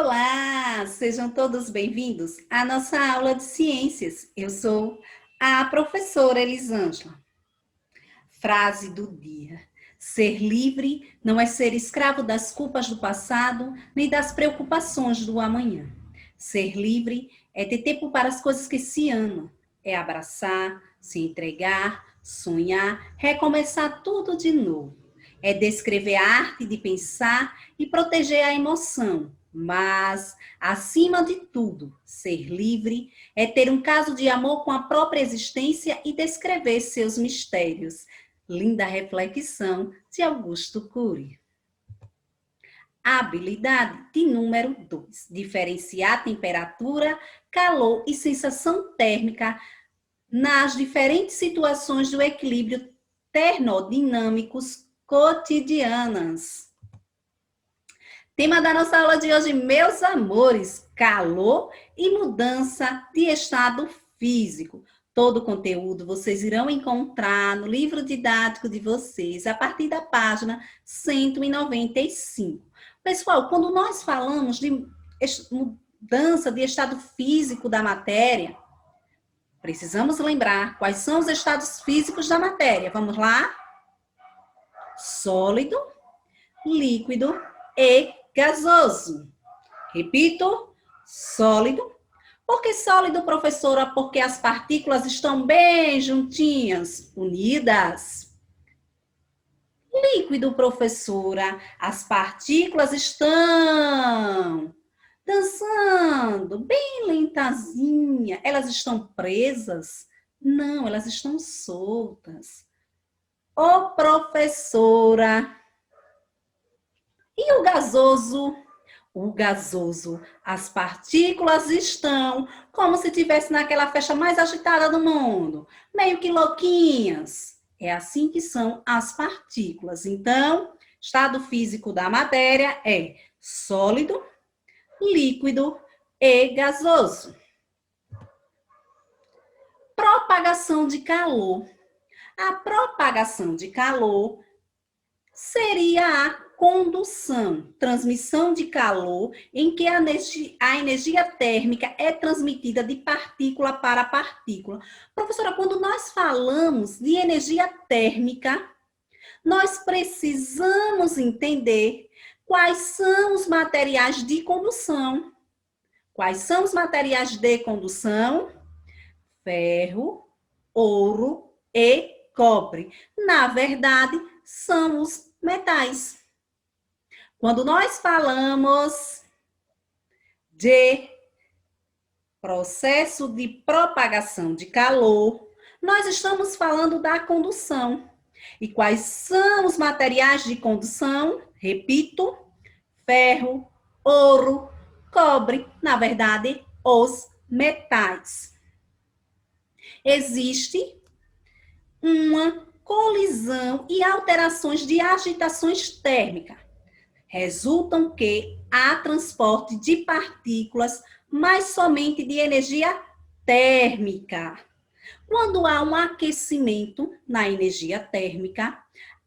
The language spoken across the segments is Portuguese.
Olá, sejam todos bem-vindos à nossa aula de ciências. Eu sou a professora Elisângela. Frase do dia: ser livre não é ser escravo das culpas do passado nem das preocupações do amanhã. Ser livre é ter tempo para as coisas que se amam, é abraçar, se entregar, sonhar, recomeçar tudo de novo. É descrever a arte de pensar e proteger a emoção. Mas, acima de tudo, ser livre é ter um caso de amor com a própria existência e descrever seus mistérios. Linda reflexão de Augusto Cury. Habilidade de número 2. Diferenciar temperatura, calor e sensação térmica nas diferentes situações do equilíbrio termodinâmicos cotidianas. Tema da nossa aula de hoje, meus amores, calor e mudança de estado físico. Todo o conteúdo vocês irão encontrar no livro didático de vocês, a partir da página 195. Pessoal, quando nós falamos de mudança de estado físico da matéria, precisamos lembrar quais são os estados físicos da matéria. Vamos lá? Sólido, líquido e gasoso. Repito, sólido. Por que sólido, professora? Porque as partículas estão bem juntinhas, unidas. Líquido, professora. As partículas estão dançando, bem lentazinha. Elas estão presas? Não, elas estão soltas. Ô, professora. E o gasoso? O gasoso, as partículas estão como se estivesse naquela festa mais agitada do mundo, meio que louquinhas. É assim que são as partículas. Então, estado físico da matéria é sólido, líquido e gasoso. Propagação de calor. A propagação de calor seria a condução, transmissão de calor, em que a energia térmica é transmitida de partícula para partícula. Professora, quando nós falamos de energia térmica, nós precisamos entender quais são os materiais de condução. Quais são os materiais de condução? Ferro, ouro e cobre. Na verdade, são os metais. Quando nós falamos de processo de propagação de calor, nós estamos falando da condução. E quais são os materiais de condução? Repito, ferro, ouro, cobre, na verdade, os metais. Existe uma colisão e alterações de agitações térmicas. Resultam que há transporte de partículas, mas somente de energia térmica. Quando há um aquecimento na energia térmica,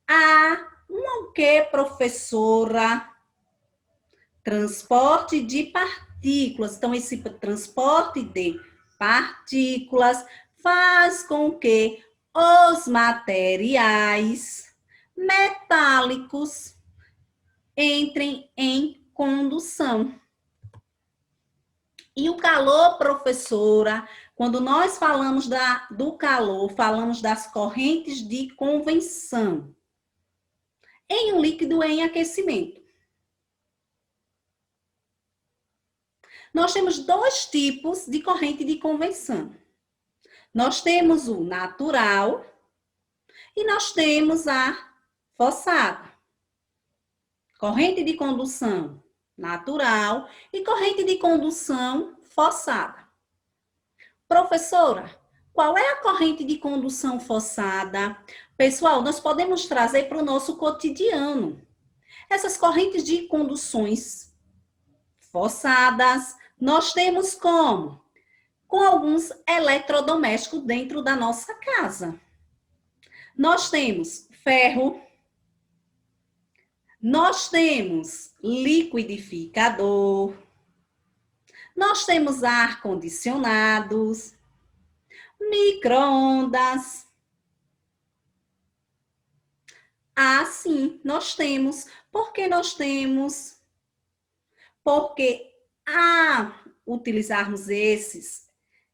há o que, professora? Transporte de partículas. Então, esse transporte de partículas faz com que os materiais metálicos entrem em condução. E o calor, professora, quando nós falamos do calor, falamos das correntes de convecção em um líquido em aquecimento. Nós temos dois tipos de corrente de convecção. Nós temos o natural e nós temos a forçada. Corrente de condução natural e corrente de condução forçada. Professora, qual é a corrente de condução forçada? Pessoal, nós podemos trazer para o nosso cotidiano. Essas correntes de conduções forçadas, nós temos como? Com alguns eletrodomésticos dentro da nossa casa. Nós temos ferro, nós temos liquidificador, Nós temos ar-condicionados, micro-ondas. Ah, sim, nós temos. Por que nós temos? Porque a utilizarmos esses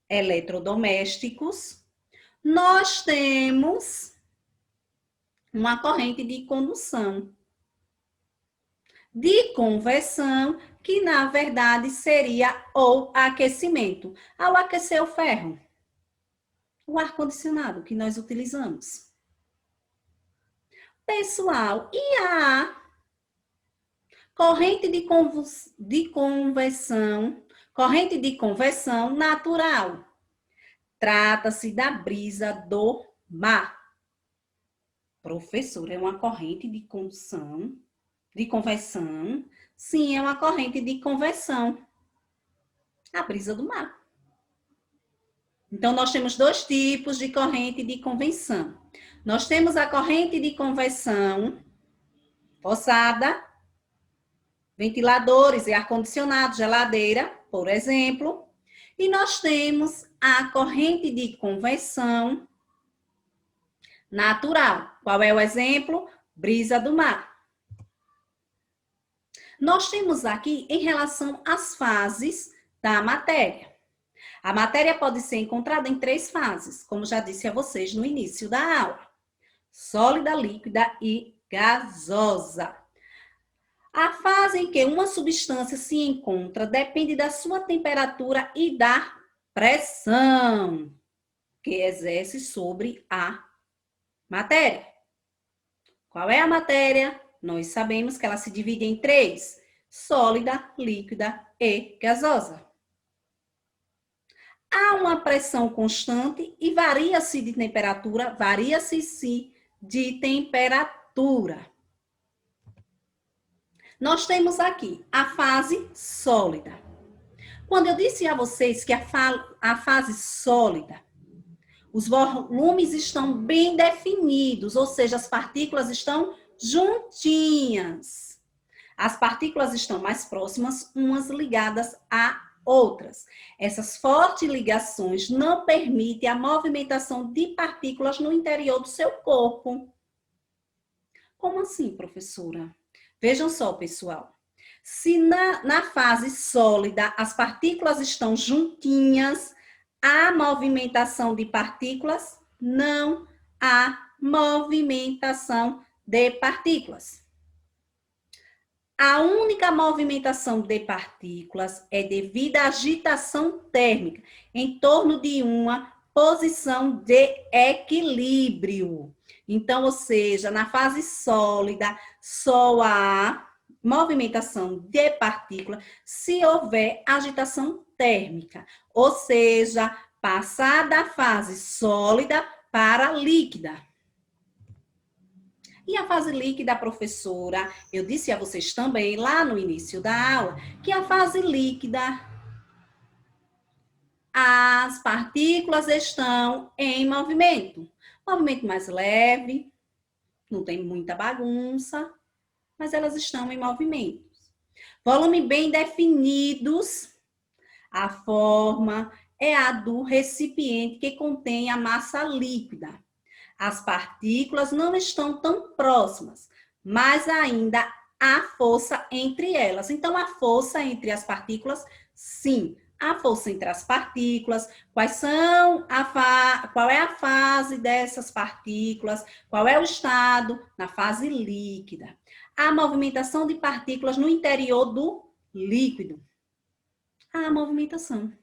eletrodomésticos, nós temos uma corrente de condução, de conversão, que na verdade seria o aquecimento. Ao aquecer o ferro, o ar-condicionado que nós utilizamos. Pessoal, e a corrente de conversão natural? Trata-se da brisa do mar. Professor, é uma corrente de conversão? Sim, é uma corrente de conversão. A brisa do mar. Então, nós temos dois tipos de corrente de conversão. Nós temos a corrente de conversão forçada, ventiladores e ar-condicionado, geladeira, por exemplo. E nós temos a corrente de conversão natural. Qual é o exemplo? Brisa do mar. Nós temos aqui em relação às fases da matéria. A matéria pode ser encontrada em 3 fases, como já disse a vocês no início da aula: sólida, líquida e gasosa. A fase em que uma substância se encontra depende da sua temperatura e da pressão que exerce sobre a matéria. Qual é a matéria? Nós sabemos que ela se divide em 3: sólida, líquida e gasosa. Há uma pressão constante e varia-se de temperatura, de temperatura. Nós temos aqui a fase sólida. Quando eu disse a vocês que a fase sólida, os volumes estão bem definidos, ou seja, as partículas estão juntinhas. As partículas estão mais próximas, umas ligadas a outras. Essas fortes ligações não permitem a movimentação de partículas no interior do seu corpo. Como assim, professora? Vejam só, pessoal. Se na fase sólida as partículas estão juntinhas, há movimentação de partículas? Não há movimentação de partículas. A única movimentação de partículas é devido à agitação térmica em torno de uma posição de equilíbrio. Então, ou seja, na fase sólida, só há movimentação de partícula se houver agitação térmica, ou seja, passar da fase sólida para líquida. E a fase líquida, professora, eu disse a vocês também lá no início da aula, que a fase líquida, as partículas estão em movimento. Movimento mais leve, não tem muita bagunça, mas elas estão em movimento. Volume bem definidos, a forma é a do recipiente que contém a massa líquida. As partículas não estão tão próximas, mas ainda há força entre elas. Então, a força entre as partículas, sim. A força entre as partículas, qual é a fase dessas partículas, qual é o estado na fase líquida. A movimentação de partículas no interior do líquido. A movimentação.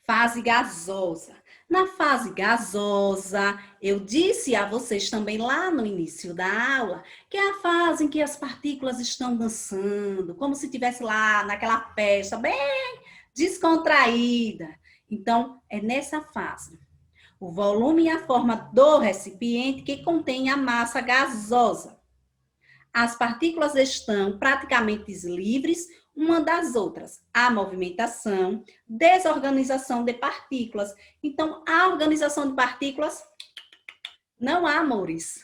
Fase gasosa. Na fase gasosa, eu disse a vocês também lá no início da aula, que é a fase em que as partículas estão dançando, como se estivesse lá naquela festa bem descontraída. Então, é nessa fase. O volume e a forma do recipiente que contém a massa gasosa. As partículas estão praticamente livres uma das outras. Há movimentação, desorganização de partículas. Então, a organização de partículas não há, amores.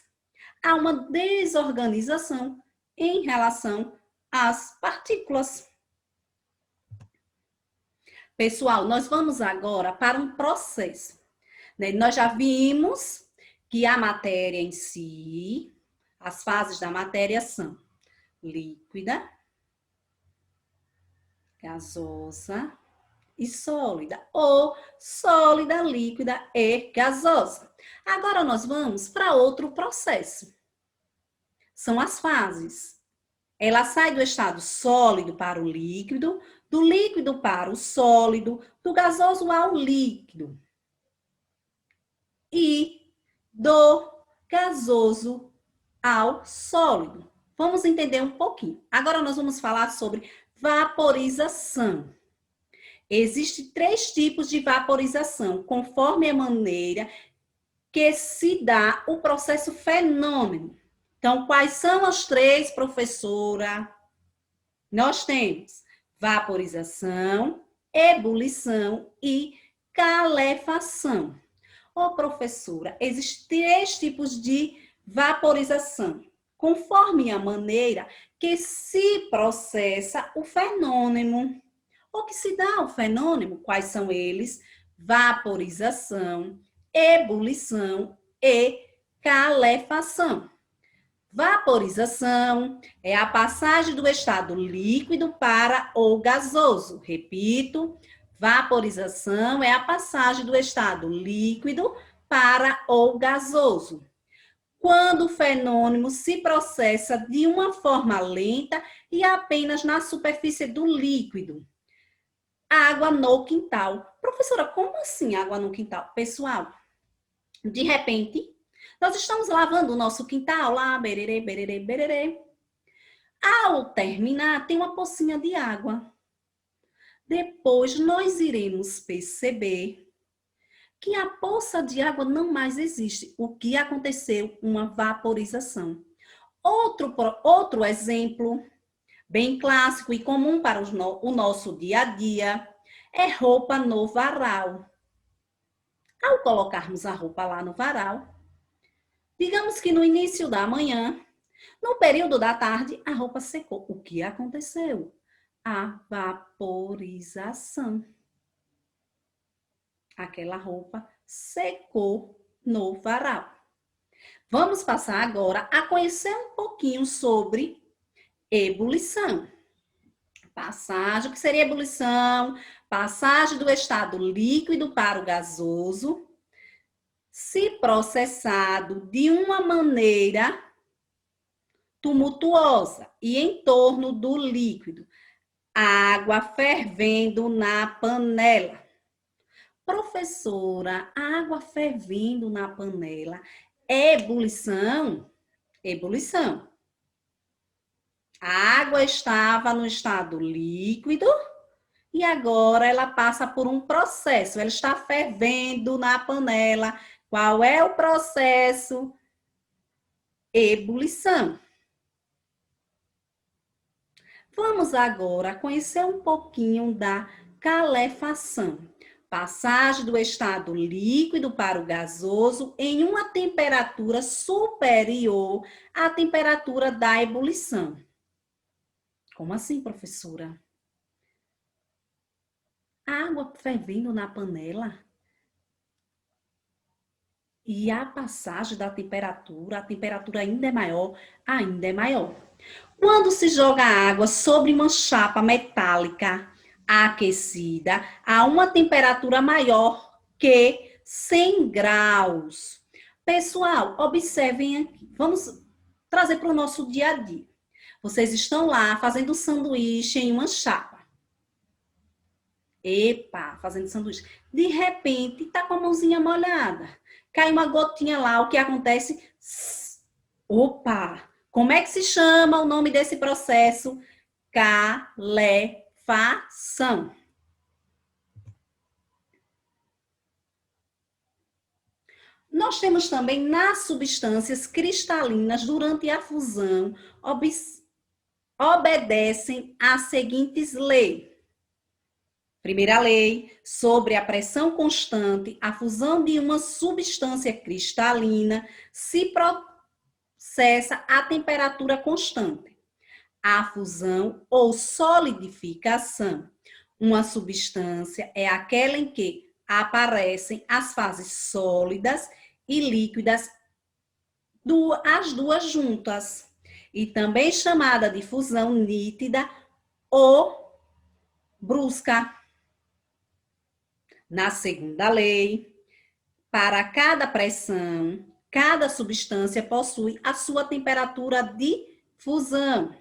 Há uma desorganização em relação as partículas. Pessoal, nós vamos agora para um processo. Nós já vimos que a matéria em si, as fases da matéria são líquida, gasosa e sólida, ou sólida, líquida e gasosa. Agora nós vamos para outro processo. São as fases. Ela sai do estado sólido para o líquido, do líquido para o sólido, do gasoso ao líquido e do gasoso ao sólido. Vamos entender um pouquinho. Agora nós vamos falar sobre vaporização. Existem 3 tipos de vaporização, conforme a maneira que se dá o processo fenômeno. Então, quais são as 3, professora? Nós temos vaporização, ebulição e calefação. Ô, professora, existem 3 tipos de vaporização, conforme a maneira que se processa o fenômeno. Ou que se dá o fenômeno, quais são eles? Vaporização, ebulição e calefação. Vaporização é a passagem do estado líquido para o gasoso. Repito, vaporização é a passagem do estado líquido para o gasoso. Quando o fenômeno se processa de uma forma lenta e apenas na superfície do líquido. Água no quintal. Professora, como assim água no quintal? Pessoal, de repente, nós estamos lavando o nosso quintal lá, bererê, bererê, bererê. Ao terminar, tem uma pocinha de água. Depois, nós iremos perceber que a poça de água não mais existe. O que aconteceu? Uma vaporização. Outro exemplo, bem clássico e comum para o nosso dia a dia, é roupa no varal. Ao colocarmos a roupa lá no varal, digamos que no início da manhã, no período da tarde, a roupa secou. O que aconteceu? A vaporização. Aquela roupa secou no varal. Vamos passar agora a conhecer um pouquinho sobre ebulição. Passagem, o que seria ebulição? Passagem do estado líquido para o gasoso, se processado de uma maneira tumultuosa e em torno do líquido. Água fervendo na panela. Professora, água fervendo na panela é ebulição? Ebulição. A água estava no estado líquido e agora ela passa por um processo. Ela está fervendo na panela. Qual é o processo? Ebulição. Vamos agora conhecer um pouquinho da calefação. Passagem do estado líquido para o gasoso em uma temperatura superior à temperatura da ebulição. Como assim, professora? A água fervendo na panela e a passagem da temperatura, a temperatura ainda é maior, ainda é maior. Quando se joga água sobre uma chapa metálica aquecida a uma temperatura maior que 100 graus. Pessoal, observem aqui. Vamos trazer para o nosso dia a dia. Vocês estão lá fazendo sanduíche em uma chapa. Epa, fazendo sanduíche. De repente, tá com a mãozinha molhada. Cai uma gotinha lá, o que acontece? Opa! Como é que se chama o nome desse processo? Calefação. Nós temos também nas substâncias cristalinas, durante a fusão, obedecem às seguintes leis. Primeira lei, sobre a pressão constante, a fusão de uma substância cristalina se processa a temperatura constante. A fusão ou solidificação. Uma substância é aquela em que aparecem as fases sólidas e líquidas, as duas juntas, e também chamada de fusão nítida ou brusca. Na segunda lei, para cada pressão, cada substância possui a sua temperatura de fusão.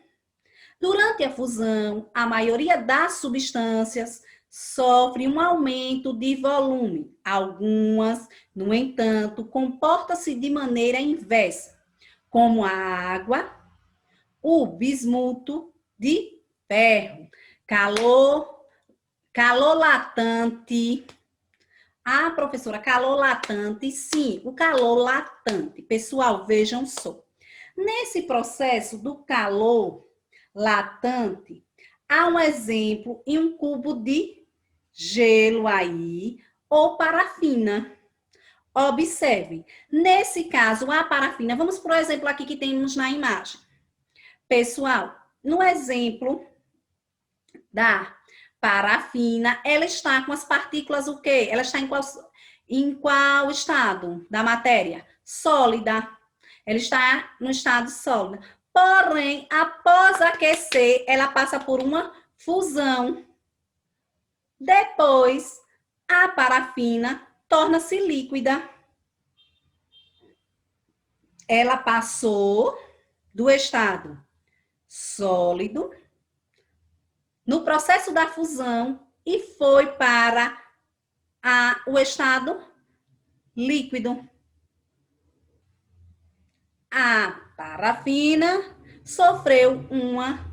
Durante a fusão, a maioria das substâncias sofre um aumento de volume. Algumas, no entanto, comportam-se de maneira inversa, como a água, o bismuto de ferro, calor latente. Ah, professora, calor latente, sim, o calor latente. Pessoal, vejam só. Nesse processo do calor latente, há um exemplo em um cubo de gelo aí, ou parafina. Observe, nesse caso, a parafina, vamos para o exemplo aqui que temos na imagem. Pessoal, no exemplo da parafina, ela está com as partículas o quê? Ela está em qual estado da matéria? Sólida. Ela está no estado sólido. Porém, após aquecer, ela passa por uma fusão. Depois, a parafina torna-se líquida. Ela passou do estado sólido no processo da fusão e foi para o estado líquido. A parafina sofreu uma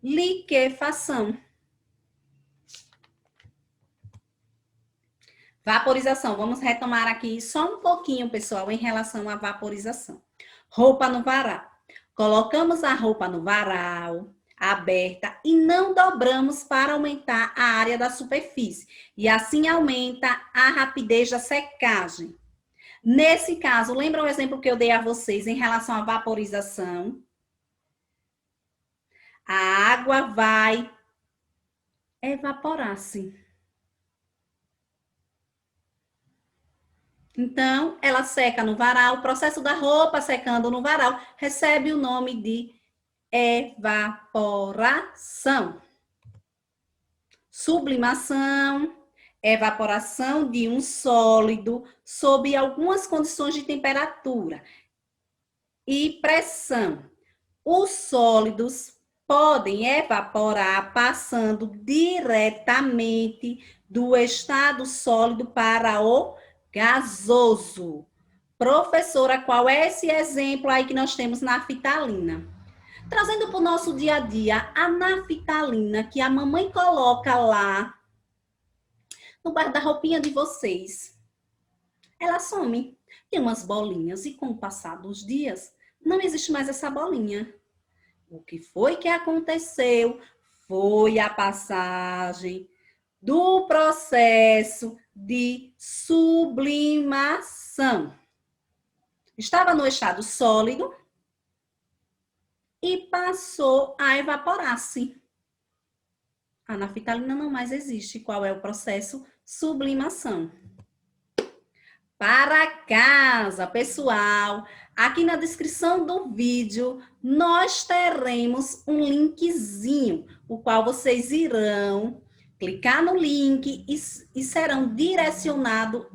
liquefação. Vaporização. Vamos retomar aqui só um pouquinho, pessoal, em relação à vaporização. Roupa no varal. Colocamos a roupa no varal aberta e não dobramos para aumentar a área da superfície. E assim aumenta a rapidez da secagem. Nesse caso, lembra o exemplo que eu dei a vocês em relação à vaporização? A água vai evaporar-se. Então, ela seca no varal. O processo da roupa secando no varal recebe o nome de evaporação. Sublimação, evaporação de um sólido sob algumas condições de temperatura e pressão. Os sólidos podem evaporar passando diretamente do estado sólido para o gasoso. Professora, qual é esse exemplo aí que nós temos na naftalina? Trazendo para o nosso dia a dia, a naftalina que a mamãe coloca lá no guarda-roupinha de vocês, ela some. Tem umas bolinhas e com o passar dos dias, não existe mais essa bolinha. O que foi que aconteceu? Foi a passagem do processo de sublimação. Estava no estado sólido e passou a evaporar-se. A naftalina não mais existe. Qual é o processo? Sublimação. Para casa, pessoal, aqui na descrição do vídeo, nós teremos um linkzinho, o qual vocês irão clicar no link e serão direcionados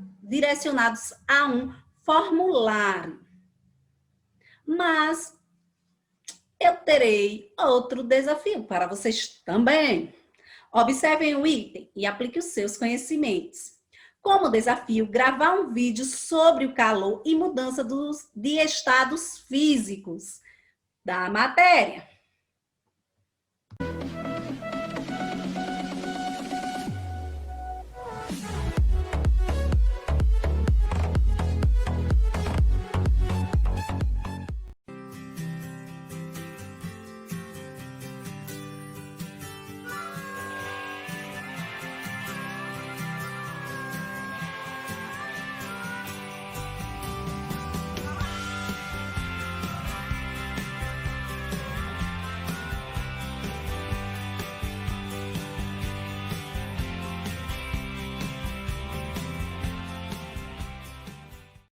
a um formulário. Mas eu terei outro desafio para vocês também. Observem o item e aplique os seus conhecimentos. Como desafio, gravar um vídeo sobre o calor e mudança de estados físicos da matéria.